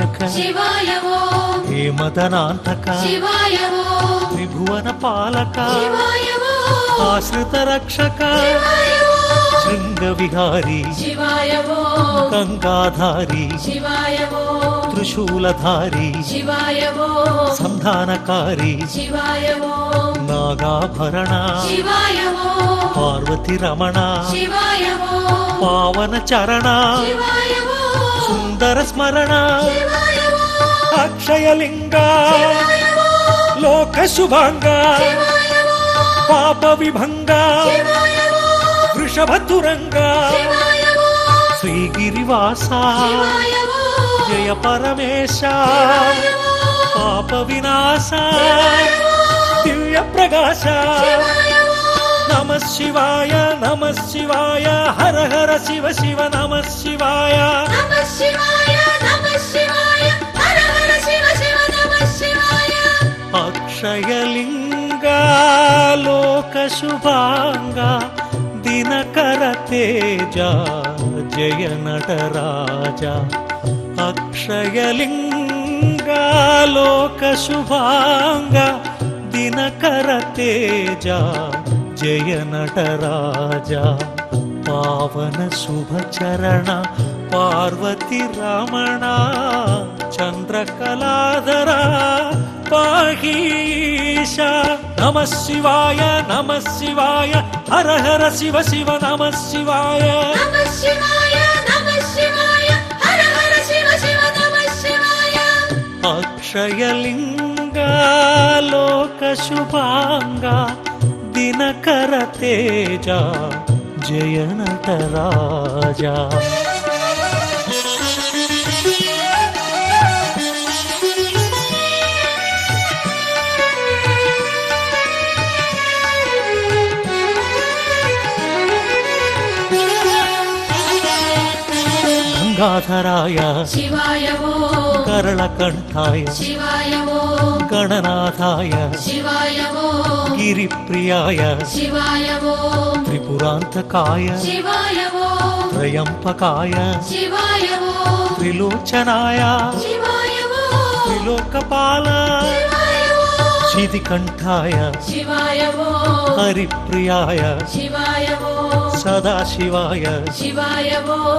నాయక శివాయ ఓం హేమదనాంతక శివాయ ఓం త్రిభువన పాలక శివాయ ఓం ఆశ్రిత రక్షక శివాయ ఓం శృంగ విహారీ శివాయ ఓం గంగాధారి శివాయ ఓం త్రిశూలధారి శివాయ ఓం సంధానకారి శివాయ ఓం నాగాభరణ శివాయ ఓం పార్వతి రమణ శివాయ ఓం పావన చరణ శివాయ ఓం సుందర స్మరణ శివాయ ఓం అక్షయలింగ శివాయ ఓం లోక శుభాంగ శివాయ ఓం పాప విభంగ శివాయ ఓం వృషభతురంగ శివాయ ఓం శ్రీగిరివాస శివాయ ఓం జయ పరమేశ శివాయ ఓం పాప వినాశ దివ్య ప్రకాశ శివాయ ఓం నమ శివాయ నమ శివాయ హర హర శివ శివ నమ శివాయ నమః శివాయ నమః శివాయ హర హర శివ శివ నమః శివాయ అక్షయలింగ లోక శుభాంగ దినకర తేజ జయ నటరాజ అక్షయలింగ లోక శుభాంగ దినకర తేజ జయ నటరాజ పావన శుభచరణ పార్వతి రమణ చంద్రకళాధర పాహీశ నమ శివాయ హర హర శివ శివ నమ శివాయ నమః శివాయ నమః శివాయ హర హర శివ శివ నమః శివాయ అక్షయలింగ లోక శుభాంగ దినకర తేజ జయ నటరాజ గంగాధరాయ శివాయ ఓం కరళకంఠాయ శివాయ ఓం గణనాథాయ శివాయ ఓం గిరిప్రియాయ శివాయ ఓం త్రిపురాంతకాయ శివాయ ఓం త్రయంపకాయ శివాయ ఓం త్రిలోచనాయ శివాయ ఓం త్రిలోకపాల శివాయ ఓం శితికంఠాయ శివాయ ఓం హరిప్రియాయ శివాయ ఓం సదాశివాయ శివాయ ఓం